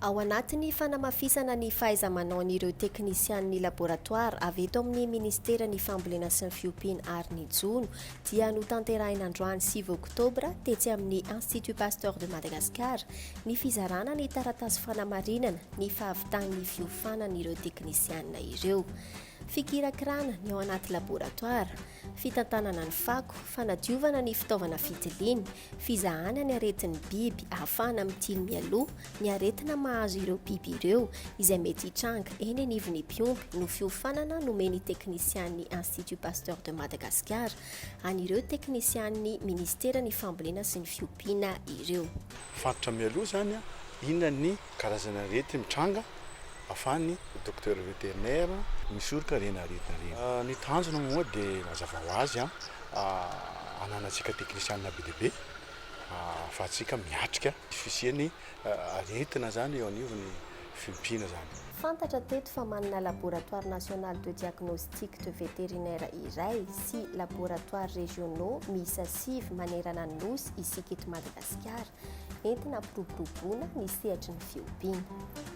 Ao anatin'ny fanamafisana ny fahaiza-manaon'ireo teknisian'ny laboratoara avy eto amin'ny Ministera ny Fambolena sy ny Fiompiana ary ny Jono dia notanterahina androany 7 oktobra tetsy amin'ny Institut Pasteur de Madagascar ny fizarana ny taratasy fanamarinana ny fahavitan'ny fiofanan'ireo teknisianina ireo. Fikirakirana ny ao anaty laboratoara, fitantanana ny fako, fanadiovana ny fitaovana fitiliana, fizahana ny aretin'ny biby ahafahana mitily mialoha ny aretina mahazo ireo biby ireo izay mety hitranga eny anivon'ny mpiompy no fiofanana nomeny teknisian'ny Institut Pasteur de Madagascar an'ireo teknisian'ny Ministera ny Fambolena sy ny Fiompiana ireo. Fatotra mialoha zany inona ny karazana arety mitranga afany docteur vétérinaire misoroka rena aretina reny. Ny tanjona moa dia mazava ho azy ananantsika teknisianina be dia be afahantsika miatrika fisiany aretina zany eo anivon'ny fiompiana zany. Fantatra teto fa manana laboratoire national de diagnostic de vétérinaire iray sy laboratoire régionaux miisa 6 manerana ny nosy isika eto Madagasikara entina piroboroboana ny sehatry ny fiompiana.